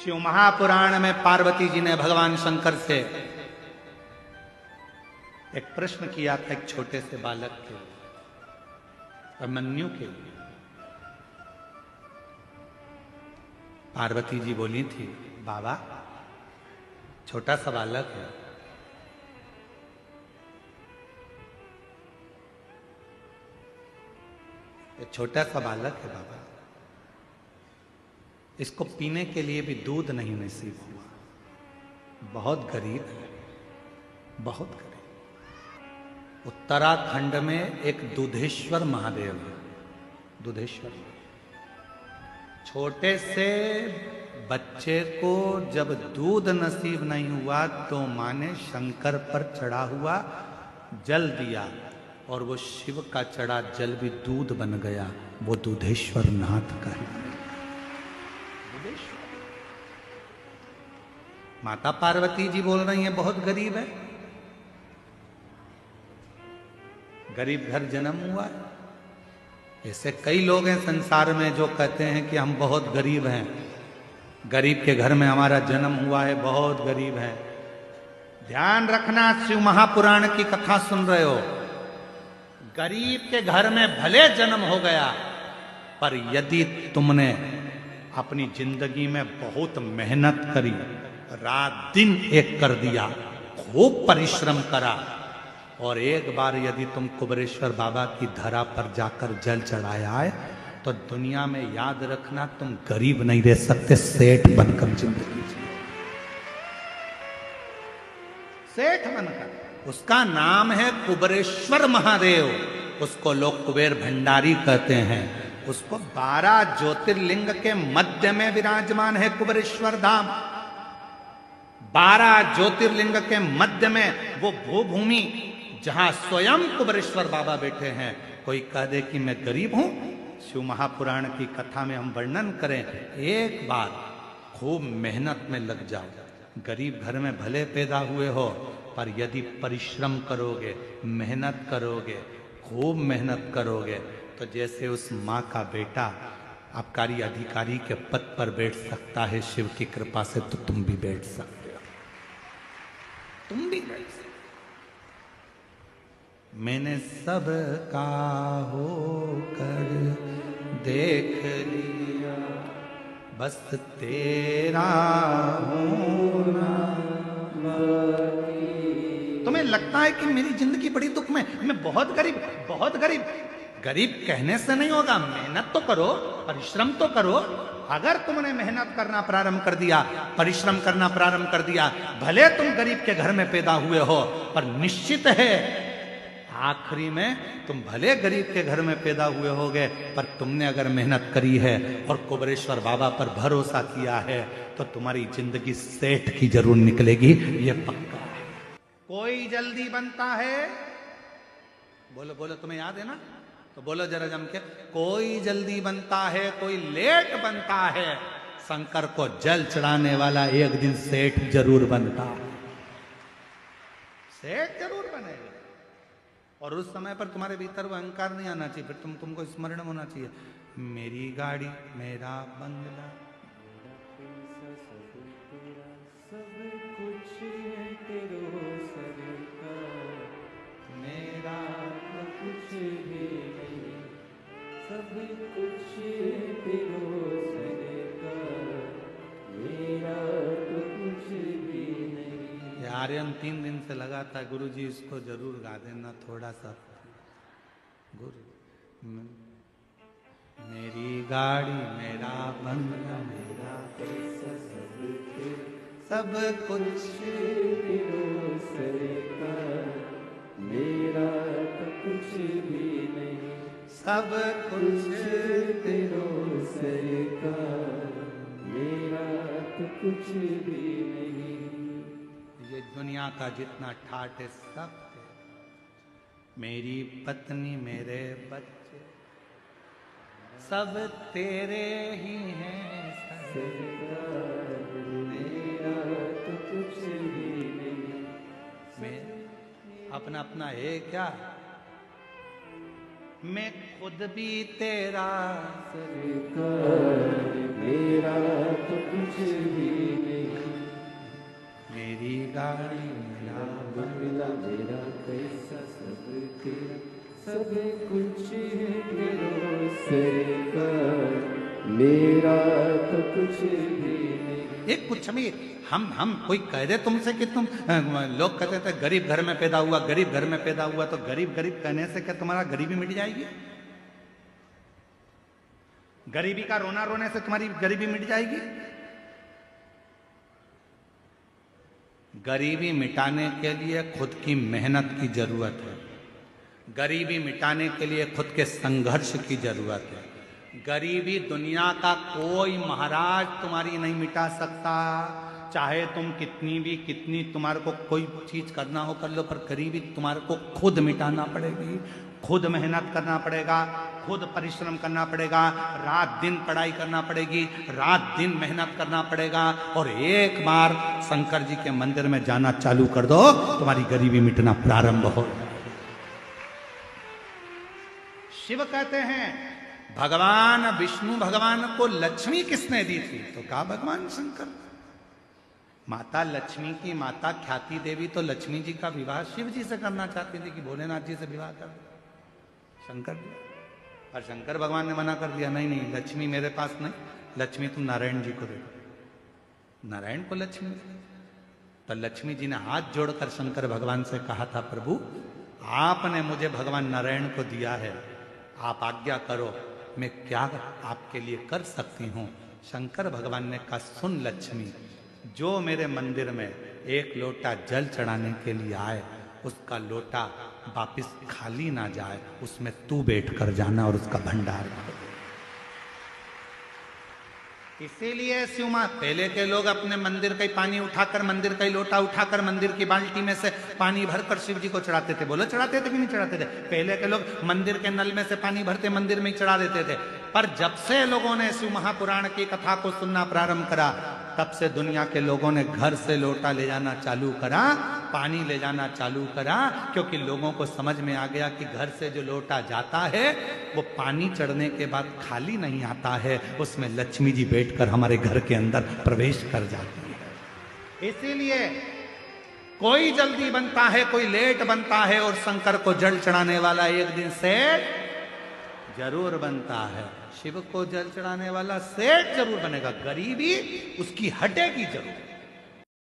शिव महापुराण में पार्वती जी ने भगवान शंकर से एक प्रश्न किया था, एक छोटे से बालक के अभिमन्यु के लिए। पार्वती जी बोली थी, बाबा छोटा सा बालक है, ये छोटा सा बालक है बाबा, इसको पीने के लिए भी दूध नहीं नसीब हुआ, बहुत गरीब है, बहुत गरीब। उत्तराखंड में एक दुधेश्वर महादेव है, दुधेश्वर। छोटे से बच्चे को जब दूध नसीब नहीं हुआ तो माँ ने शंकर पर चढ़ा हुआ जल दिया और वो शिव का चढ़ा जल भी दूध बन गया। वो दुधेश्वर नाथ का है। माता पार्वती जी बोल रही हैं बहुत गरीब है, गरीब घर जन्म हुआ है। ऐसे कई लोग हैं संसार में जो कहते हैं कि हम बहुत गरीब हैं, गरीब के घर में हमारा जन्म हुआ है, बहुत गरीब है। ध्यान रखना, शिव महापुराण की कथा सुन रहे हो, गरीब के घर में भले जन्म हो गया, पर यदि तुमने अपनी जिंदगी में बहुत मेहनत करी, रात दिन एक कर दिया, खूब परिश्रम करा, और एक बार यदि तुम कुबेरेश्वर बाबा की धरा पर जाकर जल चढ़ाया है, तो दुनिया में याद रखना तुम गरीब नहीं रह सकते, सेठ बनकर जिंदगी जियो, सेठ बनकर। उसका नाम है कुबेरेश्वर महादेव, उसको लोग कुबेर भंडारी कहते हैं। उसको 12 ज्योतिर्लिंग के मध्य में विराजमान है कुबेरेश्वर धाम। 12 ज्योतिर्लिंग के मध्य में वो भूभूमि जहां स्वयं कुबेरेश्वर बाबा बैठे हैं। कोई कह दे कि मैं गरीब हूं, शिव महापुराण की कथा में हम वर्णन करें, एक बार खूब मेहनत में लग जाओ। गरीब घर में भले पैदा हुए हो, पर यदि परिश्रम करोगे, मेहनत करोगे, खूब मेहनत करोगे, तो जैसे उस माँ का बेटा आबकारी अधिकारी के पद पर बैठ सकता है शिव की कृपा से, तो तुम भी बैठ सकते हो, तुम भी बैठ सकते। मैंने सब का होकर देख लिया, बस तेरा होना। तुम्हें लगता है कि मेरी जिंदगी बड़ी दुख में, मैं बहुत गरीब, बहुत गरीब। गरीब कहने से नहीं होगा, मेहनत तो करो, परिश्रम तो करो। अगर तुमने मेहनत करना प्रारंभ कर दिया, परिश्रम करना प्रारंभ कर दिया, भले तुम गरीब के घर में पैदा हुए हो, पर निश्चित है आखिरी में तुम भले गरीब के घर में पैदा हुए होगे, पर तुमने अगर मेहनत करी है और कुबेरेश्वर बाबा पर भरोसा किया है, तो तुम्हारी जिंदगी सेठ की जरूर निकलेगी, ये पक्का है। कोई जल्दी बनता है, बोलो बोलो, तुम्हें याद है ना, तो बोलो जरा जम के, कोई जल्दी बनता है, कोई लेट बनता है, शंकर को जल चढ़ाने वाला एक दिन सेठ जरूर बनता है, सेठ जरूर बनेगा। और उस समय पर तुम्हारे भीतर वो अहंकार नहीं आना चाहिए, फिर तुमको स्मरण होना चाहिए, मेरी गाड़ी, मेरा बंगला, सब कुछ है तेरो सरकार, मेरा तो कुछ भी नहीं, सब कुछ है तेरो सरकार, मेरा तो कुछ भी नहीं। ये आर्यन 3 दिन से लगा था, गुरु जी इसको जरूर गा देना थोड़ा सा। गुरु, मेरी गाड़ी, मेरा बंगला, मेरा पैसा, सब कुछ तेरो सरकार, मेरा तो कुछ भी नहीं, सब कुछ तेरो सरकार, मेरा तो कुछ भी नहीं। ये दुनिया का जितना ठाट है सब तेरा, मेरी पत्नी, मेरे बच्चे, सब तेरे ही हैं सरकार, मेरा तो कुछ भी नहीं। मैं अपना अपना है क्या, मैं खुद भी तेरा सरकार, मेरा तो कुछ भी गाड़ी मिला, मिला मेरा कैसा सब तेरा, सब कुछ है तेरो सरकार, मेरा तो कुछ भी नहीं। एक कुछ भी हम कोई कह दे तुमसे कि तुम लोग कहते थे गरीब घर में पैदा हुआ, गरीब घर में पैदा हुआ, तो गरीब गरीब कहने से क्या तुम्हारा गरीबी मिट जाएगी? गरीबी का रोना रोने से तुम्हारी गरीबी मिट जाएगी? गरीबी मिटाने के लिए खुद की मेहनत की जरूरत है। गरीबी मिटाने के लिए खुद के संघर्ष की जरूरत है। गरीबी दुनिया का कोई महाराज तुम्हारी नहीं मिटा सकता। चाहे तुम कितनी तुम्हारे को कोई चीज करना हो कर लो, पर गरीबी तुम्हारे को खुद मिटाना पड़ेगी। खुद मेहनत करना पड़ेगा, खुद परिश्रम करना पड़ेगा, रात दिन पढ़ाई करना पड़ेगी, रात दिन मेहनत करना पड़ेगा। और एक बार शंकर जी के मंदिर में जाना चालू कर दो, तुम्हारी गरीबी मिटना प्रारंभ हो। शिव कहते हैं भगवान विष्णु भगवान को लक्ष्मी किसने दी थी? तो कहा भगवान शंकर। माता लक्ष्मी की माता ख्याति देवी तो लक्ष्मी जी का विवाह शिव जी से करना चाहती थी कि भोलेनाथ जी से विवाह कर शंकर जी। और शंकर भगवान ने मना कर दिया, नहीं नहीं, लक्ष्मी मेरे पास नहीं, लक्ष्मी तुम नारायण जी को दे। नारायण को लक्ष्मी। तो लक्ष्मी जी ने हाथ जोड़कर शंकर भगवान से कहा था, प्रभु आपने मुझे भगवान नारायण को दिया है, आप आज्ञा करो, मैं क्या आपके लिए कर सकती हूँ? शंकर भगवान ने कहा, सुन लक्ष्मी, जो मेरे मंदिर में एक लोटा जल चढ़ाने के लिए आए, उसका लोटा वापिस खाली ना जाए, उसमें तू बैठ कर जाना और उसका भंडार कर। इसीलिए शिव मां, पहले के लोग अपने मंदिर का ही पानी उठाकर, मंदिर का ही लोटा उठाकर मंदिर की बाल्टी में से पानी भरकर शिव जी को चढ़ाते थे। बोलो चढ़ाते थे कि नहीं चढ़ाते थे? पहले के लोग मंदिर के नल में से पानी भरते मंदिर में ही चढ़ा देते थे। पर जब से लोगों ने शिव महापुराण की कथा को सुनना प्रारंभ करा, तब से दुनिया के लोगों ने घर से लोटा ले जाना चालू करा, पानी ले जाना चालू करा, क्योंकि लोगों को समझ में आ गया कि घर से जो लोटा जाता है वो पानी चढ़ने के बाद खाली नहीं आता है, उसमें लक्ष्मी जी बैठकर हमारे घर के अंदर प्रवेश कर जाती है। इसीलिए कोई जल्दी बनता है, कोई लेट बनता है, और शंकर को जल चढ़ाने वाला एक दिन सेठ जरूर बनता है। शिव को जल चढ़ाने वाला सेठ जरूर बनेगा, गरीबी उसकी हटेगी जरूर।